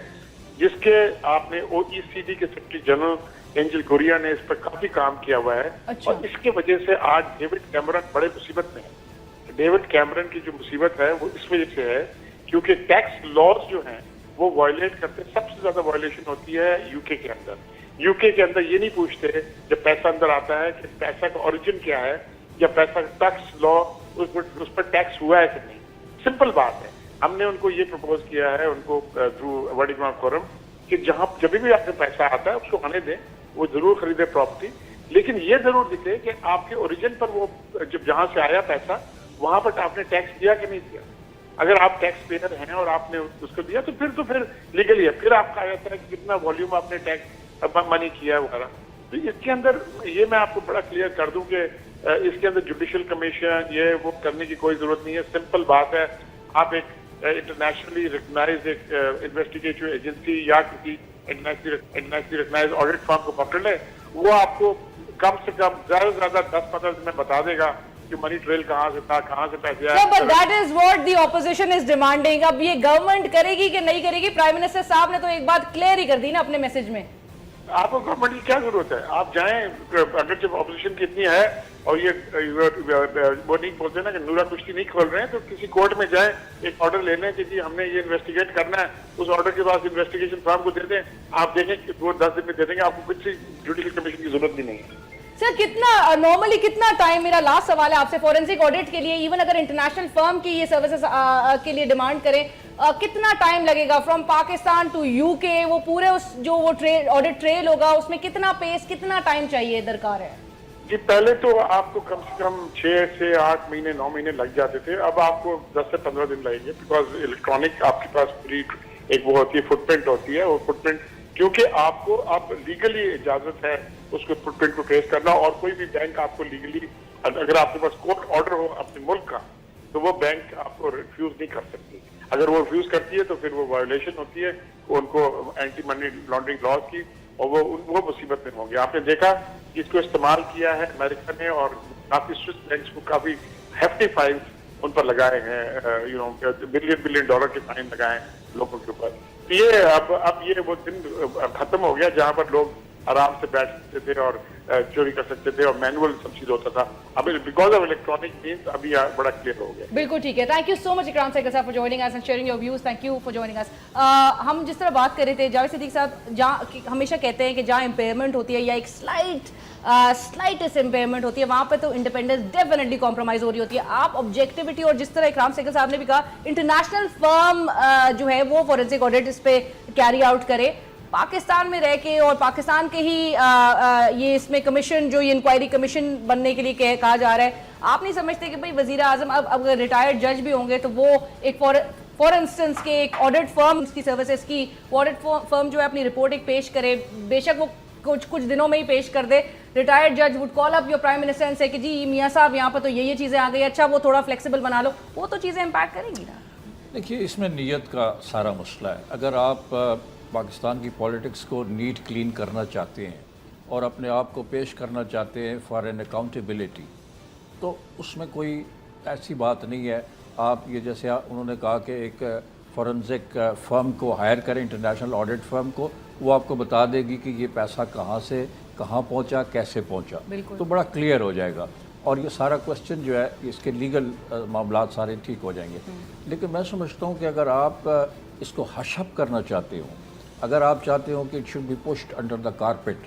जिसके आपने OECD के सेक्रेटरी जनरल एंजल गुरिया ने इस पर काफी काम किया हुआ है। अच्छा। और इसके वजह से आज डेविड कैमरन बड़े मुसीबत में है। डेविड कैमरन की जो मुसीबत है वो इस वजह से है क्योंकि टैक्स लॉज जो हैं वो वायलेट करते हैं। सबसे ज्यादा वायलेशन होती है यूके के अंदर। यूके के अंदर ये नहीं पूछते जब पैसा अंदर आता है कि पैसा का ओरिजिन क्या है या पैसा टैक्स लॉ उस पर टैक्स हुआ है कि नहीं। सिंपल बात है। हमने उनको ये प्रपोज किया है उनको थ्रू वर्ल्ड इकोनॉमिक फोरम कि जहां जब भी आपके पैसा आता है उसको आने दें, वो जरूर खरीदे प्रॉपर्टी, लेकिन ये जरूर दिखे कि आपके ओरिजिन पर वो जब जहां से आया पैसा वहां पर आपने टैक्स दिया कि नहीं दिया। अगर आप टैक्स पेयर हैं और आपने उसको दिया तो फिर लीगली है। फिर आपका आ जाता है कि कितना वॉल्यूम आपने टैक्स मनी किया है वगैरह। तो इसके अंदर ये मैं आपको बड़ा क्लियर कर दूं कि इसके अंदर जुडिशियल कमीशन ये वो करने की कोई जरूरत नहीं है। सिंपल बात है, आप एक इंटरनेशनली रिकग्नाइज एक इन्वेस्टिगेटिव एजेंसी या किसी इंटरनेशनली रिकग्नाइज ऑडिट फर्म को पकड़ ले, वो आपको कम से कम ज्यादा से ज्यादा 10-15 दिन में बता देगा कि मनी ट्रेल कहाँ से था, कहाँ से पैसे आए। But that is what the opposition is demanding. अब ये गवर्नमेंट करेगी कि नहीं करेगी? प्राइम मिनिस्टर साहब ने तो एक बात क्लियर ही कर दी ना अपने मैसेज में। आपको गवर्नमेंट की क्या जरूरत है? आप जाएं, अगर जब ऑपोजिशन की इतनी है और ये वो नहीं बोलते ना कि नूरा कुश्ती नहीं खोल रहे हैं, तो किसी कोर्ट में जाएं, एक ऑर्डर ले लें कि जी हमने ये इन्वेस्टिगेट करना है, उस ऑर्डर के बाद इन्वेस्टिगेशन फर्म को दे दें, आप देखें कि वो 10 दिन में दे देंगे, आपको कुछ जुडिशियल कमीशन की जरूरत भी नहीं है। सर कितना नॉर्मली कितना टाइम, मेरा लास्ट सवाल है आपसे, फॉरेंसिक ऑडिट के लिए इवन अगर इंटरनेशनल फर्म की ये सर्विसेज के लिए डिमांड करें, कितना टाइम लगेगा फ्रॉम पाकिस्तान टू यूके? वो पूरे उस जो वो ऑडिट ट्रेल होगा उसमें कितना पेस, कितना टाइम चाहिए दरकार है? जी पहले तो आपको कम से कम 6 से 8 महीने 9 महीने लग जाते थे, अब आपको 10 से 15 दिन लगेंगे, बिकॉज इलेक्ट्रॉनिक आपके पास पूरी एक वो होती है फुटप्रिंट होती है, वो फुटप्रिंट क्योंकि आपको आप लीगली इजाजत है उसको फुटप्रिंट को ट्रेस करना, और कोई भी बैंक आपको लीगली अगर आपके पास कोर्ट ऑर्डर हो अपने मुल्क का तो वो बैंक आपको रिफ्यूज नहीं कर सकती। अगर वो रिफ्यूज करती है तो फिर वो वायोलेशन होती है उनको एंटी मनी लॉन्ड्रिंग लॉज की, और वो मुसीबत में होंगे। आपने देखा कि इसको इस्तेमाल किया है अमेरिका ने, और काफी स्विस बैंक्स को काफी हेफ्टी फाइन उन पर लगाए हैं, बिलियन डॉलर के फाइन लगाए हैं लोगों के ऊपर। तो ये अब ये वो दिन खत्म हो गया जहां पर लोग आराम से बैठ सकते थे और चोरी कर सकते थे और मैनुअल सब चीज होता था। अब बिकॉज ऑफ इलेक्ट्रॉनिक मीन्स अभी बड़ा क्लियर हो गया। बिल्कुल ठीक है। थैंक यू सो मच इकराम सहगल साहब for joining us and sharing your views. Thank you for joining अस। हम जिस तरह बात कर रहे थे, जावेद सिद्दीकी साहब जहाँ हमेशा कहते हैं कि जहाँ इम्पेयरमेंट होती है या एक स्लाइटेस्ट इम्पेयरमेंट होती है वहाँ पे तो इंडिपेंडेंस डेफिनेटली कॉम्प्रोमाइज हो रही होती है। आप ऑब्जेक्टिविटी और जिस तरह इकराम सहगल साहब ने भी कहा इंटरनेशनल फर्म जो है वो फॉरेंसिक ऑडिट इस पे कैरी आउट करे, پاکستان میں رہ کے اور پاکستان کے ہی یہ اس میں کمیشن جو یہ انکوائری کمیشن بننے کے لیے کہا جا رہا ہے، آپ نہیں سمجھتے کہ بھئی وزیر اعظم اب اگر ریٹائرڈ جج بھی ہوں گے تو وہ ایک فار انسٹنس کے ایک آڈٹ فرم کی سروسز کی آڈٹ فرم جو ہے اپنی رپورٹ ایک پیش کرے، بے شک وہ کچھ دنوں میں ہی پیش کر دے، ریٹائرڈ جج would call up your prime minister and سے کہ جی میاں صاحب یہاں پر تو یہ چیزیں آ گئی، اچھا وہ تھوڑا فلیکسیبل بنا لو، وہ تو چیزیں امپیکٹ کریں گی نا. دیکھیے اس میں نیت کا سارا مسئلہ ہے. اگر آپ پاکستان کی پولیٹکس کو نیٹ کلین کرنا چاہتے ہیں اور اپنے آپ کو پیش کرنا چاہتے ہیں فار این اکاؤنٹیبلٹی، تو اس میں کوئی ایسی بات نہیں ہے. آپ یہ جیسے انہوں نے کہا کہ ایک فورنزک فرم کو ہائر کریں، انٹرنیشنل آڈٹ فرم کو، وہ آپ کو بتا دے گی کہ یہ پیسہ کہاں سے کہاں پہنچا، کیسے پہنچا، تو بڑا کلیئر ہو جائے گا اور یہ سارا کوسچن جو ہے اس کے لیگل معاملات سارے ٹھیک ہو جائیں گے. لیکن میں سمجھتا ہوں کہ اگر آپ اس کو ہش اپ کرنا چاہتے ہو، اگر آپ چاہتے ہو کہ it should be pushed under the carpet,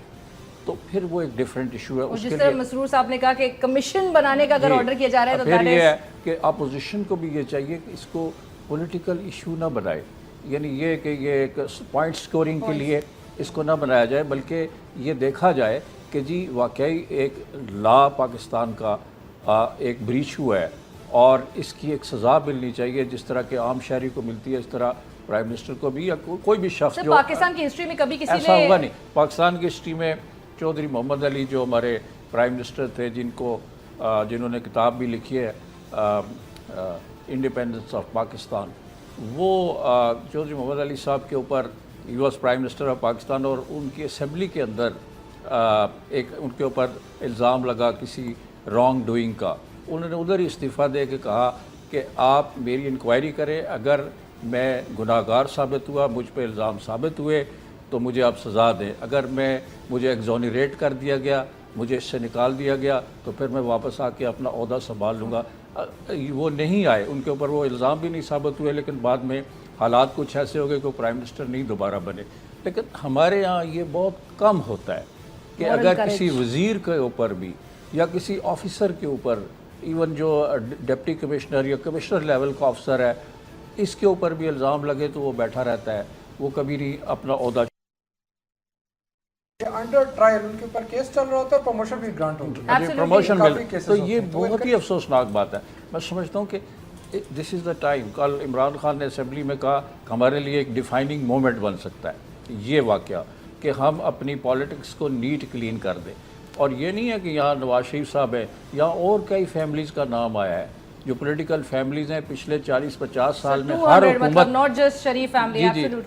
تو پھر وہ ایک ڈیفرنٹ ایشو ہے. جس طرح مسرور صاحب نے کہا کہ کمشن بنانے کا اگر آرڈر کیا جا رہا ہے تو پھر یہ ہے کہ اپوزیشن کو بھی یہ چاہیے کہ اس کو پولیٹیکل ایشو نہ بنائے، یعنی یہ کہ یہ ایک پوائنٹ سکورنگ کے لیے اس کو نہ بنایا جائے، بلکہ یہ دیکھا جائے کہ جی واقعی ایک لا پاکستان کا ایک بریچ ہوا ہے اور اس کی ایک سزا ملنی چاہیے جس طرح کہ عام شہری کو ملتی ہے، اس طرح پرائم منسٹر کو بھی یا کوئی بھی شخص جو پاکستان کی ہسٹری میں کبھی کسی ایسا ہوگا نہیں. پاکستان کی ہسٹری میں چودھری محمد علی جو ہمارے پرائم منسٹر تھے، جنہوں نے کتاب بھی لکھی ہے انڈیپینڈنس آف پاکستان، وہ چودھری محمد علی صاحب کے اوپر he was prime minister of Pakistan, اور ان کی اسمبلی کے اندر ایک ان کے اوپر الزام لگا کسی رانگ ڈوئنگ کا. انہوں نے ادھر ہی استعفیٰ دے کے کہا کہ آپ میری انکوائری کریں، اگر میں گناہ گار ثابت ہوا، مجھ پہ الزام ثابت ہوئے تو مجھے آپ سزا دیں، اگر مجھے ایگزونریٹ کر دیا گیا، مجھے اس سے نکال دیا گیا، تو پھر میں واپس آ کے اپنا عہدہ سنبھال لوں گا. وہ نہیں آئے، ان کے اوپر وہ الزام بھی نہیں ثابت ہوئے، لیکن بعد میں حالات کچھ ایسے ہو گئے کہ وہ پرائم منسٹر نہیں دوبارہ بنے. لیکن ہمارے ہاں یہ بہت کم ہوتا ہے کہ اگر کسی وزیر کے اوپر بھی یا کسی آفیسر کے اوپر، ایون جو ڈپٹی کمشنر یا کمشنر لیول کا آفیسر ہے، اس کے اوپر بھی الزام لگے تو وہ بیٹھا رہتا ہے، وہ کبھی نہیں اپنا عہدہ. انڈر ٹرائل ان کے اوپر کیس چل رہا ہوتا ہے، پروموشن بھی گرانٹ ہوتا ہے، پروموشن مل، تو یہ بہت ہی افسوسناک بات ہے. میں سمجھتا ہوں کہ دس از دا ٹائم. کل عمران خان نے اسمبلی میں کہا ہمارے لیے ایک ڈیفائننگ مومنٹ بن سکتا ہے یہ واقعہ کہ ہم اپنی پالیٹکس کو نیٹ کلین کر دیں. اور یہ نہیں ہے کہ یہاں نواز شریف صاحب ہیں، یہاں اور کئی فیملیز کا نام آیا ہے جو پولیٹیکل فیملیز ہیں پچھلے 40-50 سال میں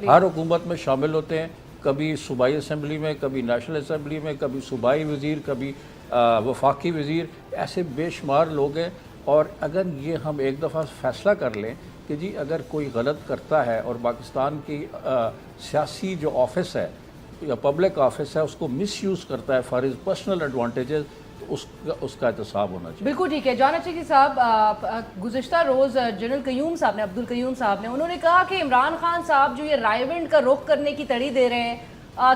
ہر حکومت میں شامل ہوتے ہیں، کبھی صوبائی اسمبلی میں، کبھی نیشنل اسمبلی میں، کبھی صوبائی وزیر، کبھی وفاقی وزیر، ایسے بے شمار لوگ ہیں. اور اگر یہ ہم ایک دفعہ فیصلہ کر لیں کہ جی اگر کوئی غلط کرتا ہے اور پاکستان کی سیاسی جو آفس ہے یا پبلک آفس ہے اس کو مس یوز کرتا ہے فار ہز پرسنل ایڈوانٹیجز، تو اس کا احتساب ہونا چاہیے. بالکل ٹھیک ہے. جانا چاہیے صاحب، گزشتہ روز جنرل قیوم صاحب نے، عبد القیوم صاحب نے، انہوں نے کہا کہ عمران خان صاحب جو یہ رائے ونڈ کا رخ کرنے کی تڑی دے رہے ہیں،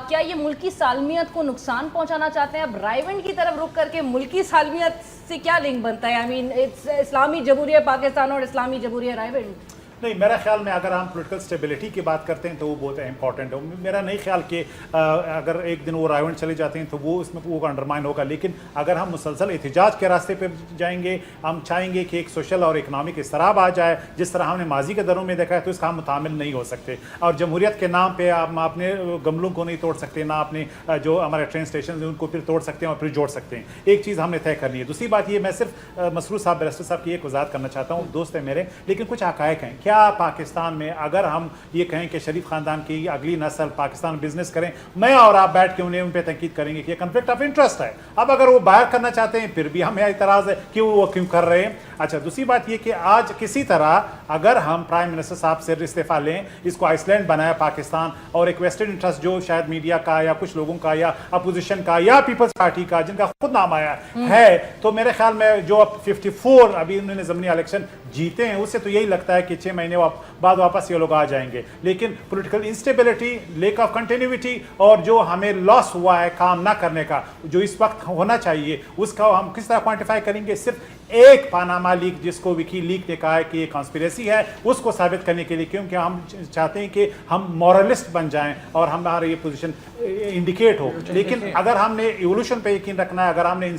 کیا یہ ملکی سالمیت کو نقصان پہنچانا چاہتے ہیں؟ اب رائے ونڈ کی طرف رخ کر کے ملکی سالمیت سے کیا لنک بنتا ہے؟ آئی مین اسلامی جمہوریہ پاکستان اور اسلامی جمہوریہ رائے ونڈ. نہیں، میرا خیال میں اگر ہم پولیٹیکل سٹیبلٹی کی بات کرتے ہیں تو وہ بہت امپورٹنٹ ہے. میرا نہیں خیال کہ اگر ایک دن وہ رائے چلے جاتے ہیں تو وہ اس میں وہ انڈرمائن ہوگا، لیکن اگر ہم مسلسل احتجاج کے راستے پہ جائیں گے، ہم چاہیں گے کہ ایک سوشل اور اکنامک اضطراب آ جائے جس طرح ہم نے ماضی کے دنوں میں دیکھا ہے، تو اس کا ہم متعامل نہیں ہو سکتے. اور جمہوریت کے نام پہ ہم اپنے گملوں کو نہیں توڑ سکتے، نہ اپنے جو ہمارے ٹرین اسٹیشن ہیں ان کو پھر توڑ سکتے ہیں اور پھر جوڑ سکتے ہیں. ایک چیز ہم نے طے کرنی ہے. دوسری بات یہ، میں صرف مسرور صاحب بیرسٹر صاحب کی ایک وضاحت کرنا چاہتا ہوں، دوست ہیں میرے، لیکن کچھ حقائق ہیں. کیا پاکستان میں اگر ہم یہ کہیں کہ شریف خاندان کی اگلی نسل پاکستان بزنس کریں، میں اور آپ بیٹھ کے ان پہ تنقید کریں گے کہ یہ کنفلکٹ آف انٹرسٹ ہے؟ اب اگر وہ باہر کرنا چاہتے ہیں پھر بھی ہمیں اعتراض ہے کہ وہ کیوں کر رہے ہیں. اچھا، دوسری بات یہ کہ آج کسی طرح اگر ہم پرائم منسٹر صاحب سے استعفیٰ لیں، اس کو آئس لینڈ بنایا پاکستان، اور ایک ویسٹرن انٹرسٹ جو شاید میڈیا کا یا کچھ لوگوں کا یا اپوزیشن کا یا پیپلز پارٹی کا جن کا خود نام آیا ہے، تو میرے خیال میں جو اب 54 ابھی انہوں نے ضمنی الیکشن جیتے ہیں، اس سے تو یہی لگتا ہے کہ 6 مہینے بعد واپس یہ لوگ آ جائیں گے. لیکن political instability, lack of continuity, اور جو ہمیں لاس ہوا ہے کام نہ کرنے کا، جو اس وقت ہونا چاہیے، اس کا ہم کس طرح کوانٹیفائی کریں گے؟ صرف एक पानामा लीक जिसको विकी लीक ने कहा है कि ये कॉन्स्पिरेसी है, उसको साबित करने के लिए, क्योंकि हम चाहते हैं कि हम मॉरलिस्ट बन जाएं और हमारा ये पोजीशन इंडिकेट हो। लेकिन अगर हमने इवोल्यूशन पे यकीन रखना है, अगर हमने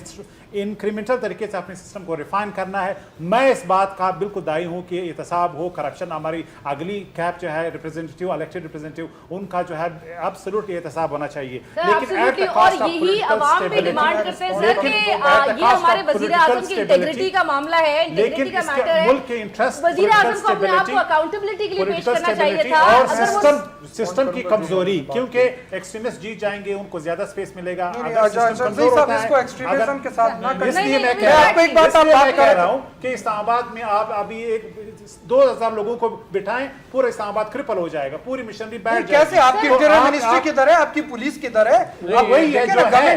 इंक्रीमेंटल तरीके से अपने सिस्टम को रिफाइन करना है, मैं इस बात का बिल्कुल दाई हूँ कि एहतसाब हो, करप्शन, हमारी अगली कैप जो है रिप्रेजेंटेटिव, इलेक्टेड रिप्रेजेंटेटिव, उनका जो है एब्सोल्युटली एहतसाब होना चाहिए। लेकिन और यही अवाम भी डिमांड करते हैं सर कि ये हमारे वजीर आजम की इंटेग्रिटी का मामला है, इंटेग्रिटी का मैटर है, मुल्क के इंटरेस्ट, वजीर आजम को अपने आप को अकाउंटेबिलिटी के लिए पेश करना चाहिए था। और सिस्टम की कमजोरी, क्योंकि एक्सट्रीमिस्ट जीत जाएंगे, उनको ज्यादा स्पेस मिलेगा। अगर सिस्टम कमजोर होता है, इसलिए मैं कह रहा हूं कि इस्लामाबाद में आप अभी 2000 लोगों को बिठाएं, पूरा इस्लामाबाद क्रिपल हो जाएगा, पूरी मिशनरी बैठ जाएगी। कैसे आपकी इंटीरियर मिनिस्ट्री किधर है, आपकी पुलिस किधर है? वही है जो है।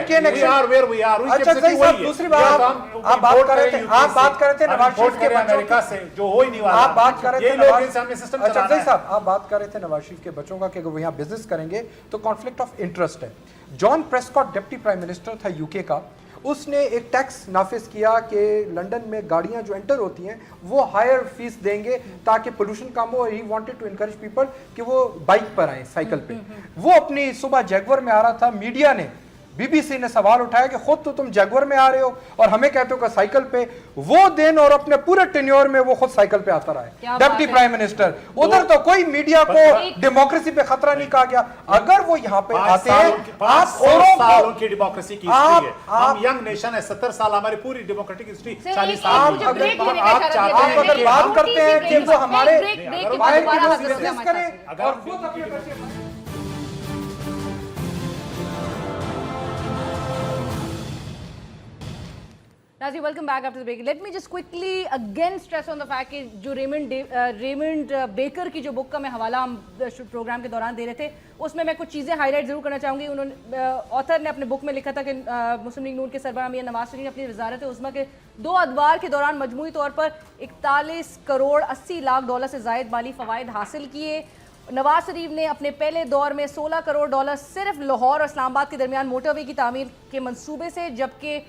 अच्छा सही साहब, दूसरी बात आप बात कर रहे थे नवाज शरीफ के अमेरिका से जो हो ही नहीं वाला, आप बात कर रहे थे सिस्टम। अच्छा सही साहब, आप बात कर रहे थे नवाज शरीफ के बच्चों का कि अगर वो यहाँ बिजनेस करेंगे तो कॉन्फ्लिक्ट ऑफ इंटरेस्ट है। John Prescott deputy prime minister था यूके का, उसने एक टैक्स नाफिज किया कि लंदन में गाड़ियां जो एंटर होती हैं वो हायर फीस देंगे ताकि पोल्यूशन कम हो। He wanted to encourage people कि वो बाइक पर आए, साइकिल पे। वो अपनी सुबह जैगवर में आ रहा था, मीडिया ने, बीबीसी ने सवाल उठाया कि खुद तो तुम जैगवर में आ रहे हो और हमें कहते हो कि साइकिल पे। वो दिन और अपने पूरे टेन्योर में वो खुद साइकिल पे आता रहा है, डिप्टी प्राइम मिनिस्टर। उधर तो कोई मीडिया को डेमोक्रेसी पे खतरा नहीं कहा गया। अगर वो यहाँ पे आते हैं, आप साल उनकी डेमोक्रेसी की हिस्ट्री है, हम यंग नेशन है, 70 साल हमारी पूरी डेमोक्रेटिक हिस्ट्री 40 साल। आप अगर बात करते हैं कि वो हमारे करें और खुद अपने Nazi, welcome back after the break. Let me just quickly again stress on the fact कि जो रेमंड बेकर की जो बुक का मैं हवाला हम प्रोग्राम के दौरान दे रहे थे, उसमें मैं कुछ चीज़ें हाईलाइट ज़रूर करना चाहूँगी। उन्होंने ऑथर ने अपने बुक में लिखा था कि मुस्लिम लीग नून के सरबराह मियां नवाज शरीफ ने अपनी वजारत उज़्मा के 2 अदवार के दौरान मजमूई तौर पर 41 करोड़ 80 लाख डॉलर से ज़ायद माली फ़वाइद हासिल किए। नवाज शरीफ ने अपने पहले दौर में 16 करोड़ डॉलर सिर्फ लाहौर और इस्लामाबाद के दरमियान मोटरवे की तामीर के मंसूबे से, जबकि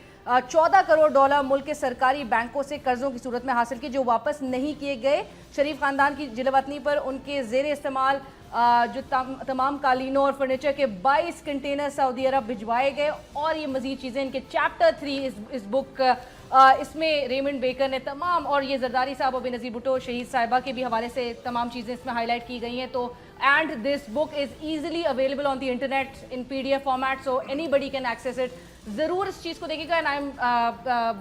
14 करोड़ डॉलर मुल्क के सरकारी बैंकों से कर्जों की सूरत में हासिल की, जो वापस नहीं किए गए। शरीफ खानदान की जिलावतनी पर उनके ज़ेर इस्तेमाल जो तमाम कालीनों और फर्नीचर के 22 कंटेनर सऊदी अरब भिजवाए गए। और ये मज़ीद चीज़ें इनके चैप्टर 3 इस बुक, इसमें रेमंड बेकर ने तमाम, और ये जरदारी साहब और बेनज़ीर भुट्टो शहीद साहिबा के भी हवाले से तमाम चीज़ें इसमें हाईलाइट की गई हैं। तो and this book is easily available on the internet in PDF format, so anybody can access it. ज़रूर इस चीज़ को देखेगा। And I am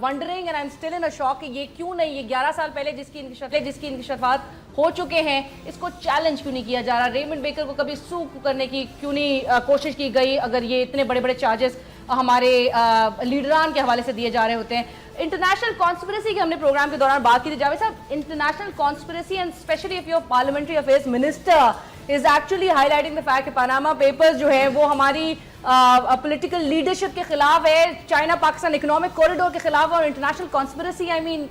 wondering and I am still in a shock कि ये क्यों नहीं, ये 11 साल पहले जिसकी इंकशाफात हो चुके हैं, इसको चैलेंज क्यों नहीं किया जा रहा? रेमंड बेकर को कभी सू करने की क्यों नहीं कोशिश की गई, अगर ये इतने बड़े बड़े चार्जेस हमारे लीडरान के हवाले से दिए जा रहे होते हैं? इंटरनेशनल कॉन्स्पिरेसी की हमने प्रोग्राम के दौरान बात की थी। जावेद साहब, international conspiracy and specially if your parliamentary affairs minister is actually highlighting the fact कि पनामा पेपर्स जो है वो हमारी पॉलिटिकल लीडरशिप के खिलाफ है, चाइना पाकिस्तान इकोनॉमिक कॉरिडोर के खिलाफ है, और इंटरनेशनल कॉन्स्पिरेसी, आई मीन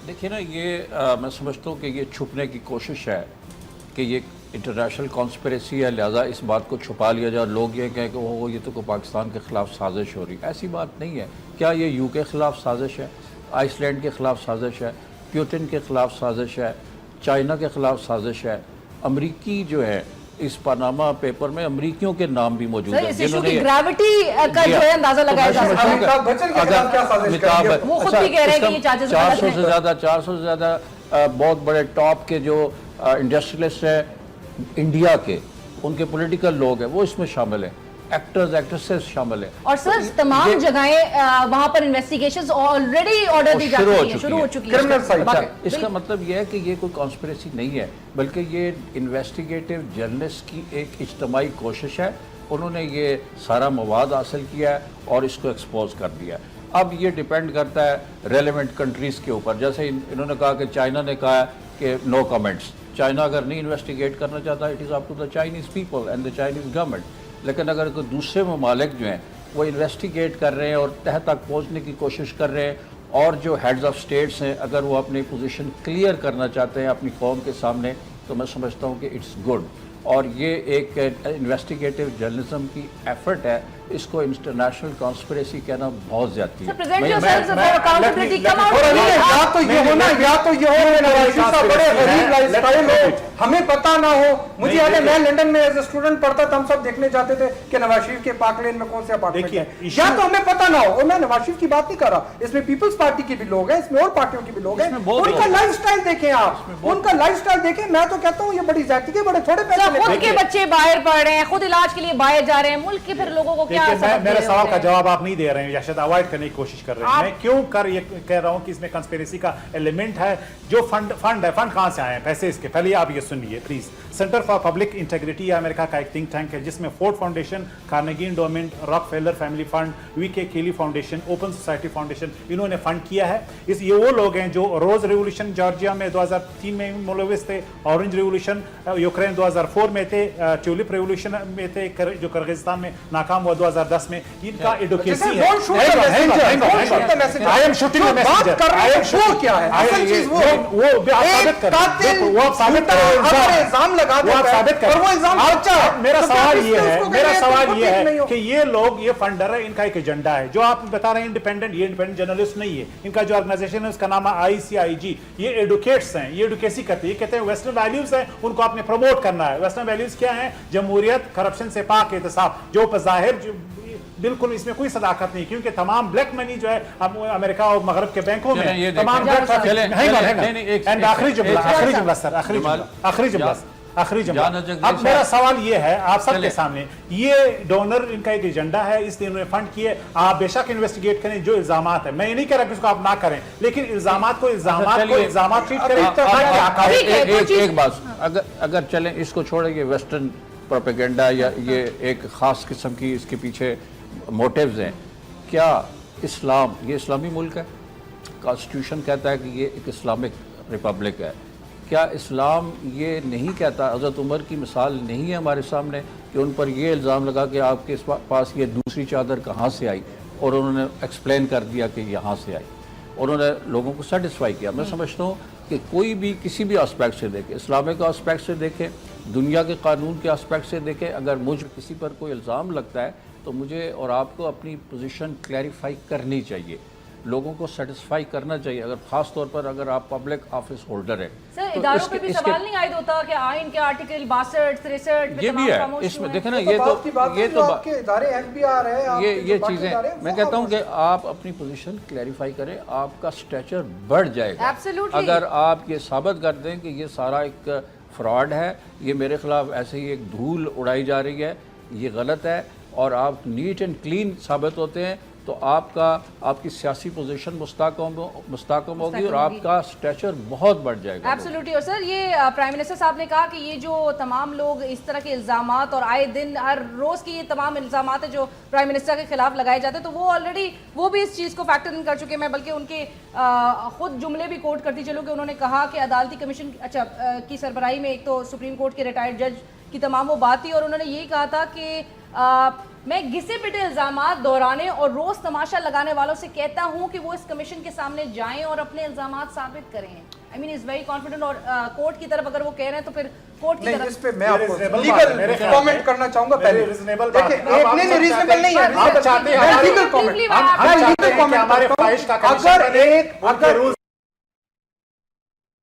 देखिए ना, ये मैं समझता हूँ कि ये छुपने की कोशिश है कि ये इंटरनेशनल कॉन्स्पिरेसी है, लिहाजा इस बात को छुपा लिया जाए। लोग ये कहें कि वो ये तो कोई पाकिस्तान के ख़िलाफ़ साजिश हो रही है। ऐसी बात नहीं है। क्या ये UK के ख़िलाफ़ साजिश है, आइसलैंड के ख़िलाफ़ साजिश है, प्यूटिन के ख़िलाफ़ साजिश है, चाइना के ख़िलाफ़ साजिश है? अमरीकी जो है इस पनामा पेपर में अमरीकियों के नाम भी मौजूद है, जिन्होंने ग्रेविटी का जो है अंदाजा लगाया जा सकता है। वो खुद भी कह रहे हैं कि ये चार्जेस 400 से ज़्यादा बहुत बड़े टॉप के जो इंडस्ट्रियलिस्ट हैं इंडिया के, उनके पॉलिटिकल लोग हैं, वो इसमें शामिल हैं, एक्टर्स एक्ट्रेसेस शामिल हैं। और सर तमाम जगहें वहां पर इन्वेस्टिगेशंस ऑलरेडी ऑर्डर दी जा चुकी है, शुरू हो चुकी है। अच्छा, इसका मतलब यह है कि ये कोई कॉन्स्पिरेसी नहीं है, बल्कि ये इन्वेस्टिगेटिव जर्नलिस्ट की एक इज्तमाही कोशिश है। उन्होंने ये सारा मवाद हासिल किया है और इसको एक्सपोज कर दिया। अब ये डिपेंड करता है रेलेवेंट कंट्रीज़ के ऊपर। जैसे इन्होंने कहा कि चाइना ने कहा कि नो कमेंट्स। चाइना अगर नहीं इन्वेस्टिगेट करना चाहता, it is up to the Chinese people and the Chinese government. लेकिन अगर कोई दूसरे ममालिक जो हैं वो इन्वेस्टिगेट कर रहे हैं और तह तक पहुंचने की कोशिश कर रहे हैं, और जो हेड्स ऑफ स्टेट्स हैं अगर वो अपनी पोजीशन क्लियर करना चाहते हैं अपनी कौम के सामने, तो मैं समझता हूं कि इट्स गुड। اور یہ ایک انویسٹیگیٹو جرنلزم کی ایفرٹ ہے، اس کو انٹرنیشنل کانسپریسی کہنا بہت زیادتی ہے۔ present yourselves for accountability. Come out. اور یا تو یہ ہونا یا تو یہ ہو کہ نواز شریف صاحب بڑے غریب لائف اسٹائل ہو، ہمیں پتہ نہ ہو۔ مجھے یاد ہے میں لنڈن میں ایز اے اسٹوڈنٹ پڑھتا تھا، ہم سب دیکھنے جاتے تھے کہ نواز شریف کے پارک لین میں کون سے اپارٹمنٹ ہیں، یا تو ہمیں پتہ نہ ہو۔ اور میں نواز شریف کی بات نہیں کر رہا، اس میں پیپلز پارٹی کے بھی لوگ ہیں، اس میں اور پارٹیوں کے بھی لوگ ہیں، ان کا لائف اسٹائل دیکھیں آپ، ان کا لائف اسٹائل دیکھیں۔ میں تو کہتا ہوں یہ بڑی زیادتی کے بڑے تھوڑے پیسے خود کے بچے باہر پڑھ رہے ہیں، خود علاج کے لیے باہر جا رہے ہیں، ملک کے پھر لوگوں کو کیا میرے سوال کا جواب آپ نہیں دے رہے ہیں یا شاید اوائڈ کرنے کی کوشش کر رہے ہیں۔ میں کیوں یہ کہہ رہا ہوں کہ اس میں کنسپیریسی کا ایلیمنٹ ہے۔ جو فنڈ ہے، فنڈ کہاں سے آئے ہیں پیسے اس کے؟ پہلے آپ یہ سن لیے please. Center for public integrity امریکہ کا ایک تھنک ٹینک ہے جس میں Ford Foundation, Carnegie Endowment, Rockefeller family fund, وی K Kellogg Foundation, open society foundation, انہوں نے فنڈ کیا ہے۔ یہ وہ لوگ ہیں جو روز ریولوشن جارجیا میں 2003 میں ملوث تھے، اورنج ریولوشن یوکرین 2004 میں تھے، ٹیولپ ریولوشن میں تھے جو کرغزستان میں ناکام ہوا 2010 میں۔ ان کا ایڈوکیسی ہے۔ میرا سوال یہ ہے کہ یہ لوگ، یہ فنڈر ہے، ان کا ایک ایجنڈا ہے جو آپ بتا رہے ہیں انڈیپینڈنٹ، یہ انڈیپینڈنٹ جرنلسٹ نہیں ہے، ان کا جو آرگنائزیشن ہے اس کا نام ہے ICIG۔ یہ ایڈوکیٹس ہیں، یہ ایڈوکیسی کرتے ہیں، یہ کہتے ہیں ویسٹرن ویلیوز ہیں ان کو آپ نے پروموٹ کرنا ہے۔ ویسٹرن ویلیوز کیا ہیں؟ جمہوریت، کرپشن سے پاک احتساب، جو بظاہر بالکل اس میں کوئی صداقت نہیں، کیونکہ تمام بلیک منی جو ہے امریکہ اور مغرب کے بینکوں میں تمام آخری جملہ۔ اب میرا سوال یہ ہے آپ سب کے سامنے، یہ ڈونر ان کا ایک ایجنڈا ہے، اس لیے انہوں نے فنڈ کیے۔ آپ بے شک انویسٹیگیٹ کریں جو الزامات ہیں، میں یہ نہیں کہہ رہا کہ اس کو آپ نہ کریں، لیکن الزامات کو الزامات ٹریٹ کریں۔ ایک بات، اگر چلیں اس کو چھوڑیں، یہ ویسٹرن پروپیگنڈا یا یہ ایک خاص قسم کی اس کے پیچھے موٹیوز ہیں، کیا اسلام یہ اسلامی ملک ہے؟ کانسٹیٹیوشن کہتا ہے کہ یہ ایک اسلامک ریپبلک ہے۔ کیا اسلام یہ نہیں کہتا، حضرت عمر کی مثال نہیں ہے ہمارے سامنے کہ ان پر یہ الزام لگا کہ آپ کے پاس یہ دوسری چادر کہاں سے آئی، اور انہوں نے ایکسپلین کر دیا کہ یہاں سے آئی، انہوں نے لوگوں کو سیٹسفائی کیا۔ میں سمجھتا ہوں کہ کوئی بھی کسی بھی آسپیکٹ سے دیکھے، اسلامک آسپیکٹ سے دیکھے، دنیا کے قانون کے آسپیکٹ سے دیکھے، اگر مجھ کسی پر کوئی الزام لگتا ہے تو مجھے اور آپ کو اپنی پوزیشن کلیریفائی کرنی چاہیے، لوگوں کو سیٹسفائی کرنا چاہیے، اگر خاص طور پر اگر آپ پبلک آفس ہولڈر ہیں۔ سر اداروں پہ بھی سوال نہیں عائد ہوتا کہ آئین کے آرٹیکل 62 63 یہ بھی ہے اس میں، دیکھیں نا یہ تو یہ چیزیں میں کہتا ہوں کہ آپ اپنی پوزیشن کلیریفائی کریں، آپ کا سٹیچر بڑھ جائے گا اگر آپ یہ ثابت کر دیں کہ یہ سارا ایک فراڈ ہے، یہ میرے خلاف ایسے ہی ایک دھول اڑائی جا رہی ہے، یہ غلط ہے، اور آپ نیٹ اینڈ کلین ثابت ہوتے ہیں تو آپ کی سیاسی پوزیشن مستحکم ہوگی اور آپ کا سٹیچر بہت بڑھ جائے گا۔ ایبسلیوٹلی۔ اور سر یہ پرائم منسٹر صاحب نے کہا کہ یہ جو تمام لوگ اس طرح کے الزامات اور آئے دن ہر روز کی یہ تمام الزامات ہیں جو پرائم منسٹر کے خلاف لگائے جاتے ہیں، تو وہ آلریڈی وہ بھی اس چیز کو فیکٹر ان کر چکے ہیں۔ میں بلکہ ان کے خود جملے بھی کوٹ کرتی چلوں کہ انہوں نے کہا کہ عدالتی کمیشن کی سربراہی میں ایک تو سپریم کورٹ کے ریٹائرڈ جج کی تمام وہ بات تھی، اور انہوں نے یہی کہا تھا کہ میں گھسے پٹے الزامات دہرانے اور روز تماشا لگانے والوں سے کہتا ہوں کہ وہ اس کمیشن کے سامنے جائیں اور اپنے الزامات ثابت کریں۔ I mean, is very confident، اور کورٹ کی طرف اگر وہ کہہ رہے ہیں تو پھر کورٹ کی طرف۔ اس پہ میں آپ کو لیگل کامنٹ کرنا چاہوں گا پہلے۔ دیکھیں نہیں ریزنیبل نہیں ہے، آپ چاہتے ہیں ہمارے لیگل کامنٹ، اگر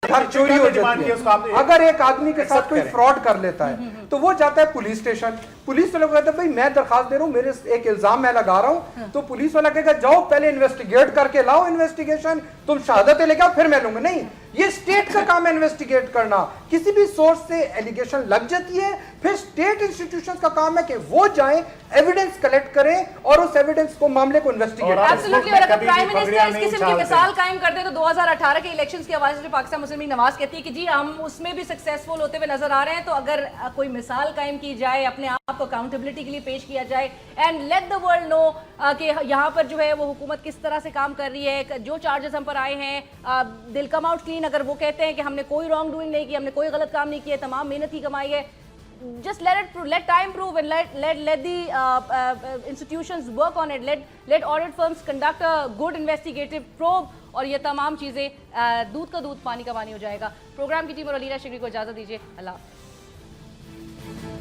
گھر چوری ہو جاتی ہے، اگر ایک آدمی کے ساتھ کوئی فراڈ کر لیتا ہے تو وہ جاتا ہے پولیس اسٹیشن، پولیس والے کہتے ہیں بھائی میں درخواست دے رہا ہوں، میرے ایک الزام میں لگا رہا ہوں، تو پولیس والا کہے گا جاؤ پہلے انویسٹیگیٹ کر کے لاؤ، انویسٹیگیشن تم شہادتیں لے کے آؤ پھر میں لوں گا۔ نہیں، یہ اسٹیٹ کا کام ہے انویسٹیگیٹ کرنا۔ کسی بھی سورس سے ایلیگیشن لگ جاتی ہے، پھر اسٹیٹ انسٹیٹیوشنز کا کام ہے کہ وہ جائیں ایویڈنس کلیکٹ کریں اور اس ایویڈنس کو معاملے کو انویسٹیگیٹ کریں۔ ایبسلیوٹلی۔ اور اگر پرائم منسٹر اس قسم کی مثال قائم کر دے تو 2018 کے الیکشنز کے حوالے سے پاکستان مسلم لیگ نواز کہتی ہے کہ جی ہم اس میں بھی سکسیسفل ہوتے ہوئے نظر آ رہے ہیں، تو اگر کوئی مثال قائم کی جائے، اپنے آپ کو اکاؤنٹیبلٹی کے لیے پیش کیا جائے اینڈ لیٹ دا ورلڈ نو کہ یہاں پر جو ہے وہ حکومت کس طرح سے کام کر رہی ہے، جو چارجز ہم پر آئے ہیں دل کم آؤٹ کلین، اگر وہ کہتے ہیں کہ ہم نے کوئی رانگ ڈوئنگ نہیں کی، ہم نے کوئی غلط کام نہیں کیا، تمام محنت ہی کمائی ہے، just let time prove and let the institutions work on it, let audit firms conduct a good investigative probe، اور یہ تمام چیزیں دودھ کا دودھ پانی کا پانی ہو جائے گا۔ پروگرام کی ٹیم اور علینا شکری کو اجازت دیجیے، اللہ حافظ۔ हैं।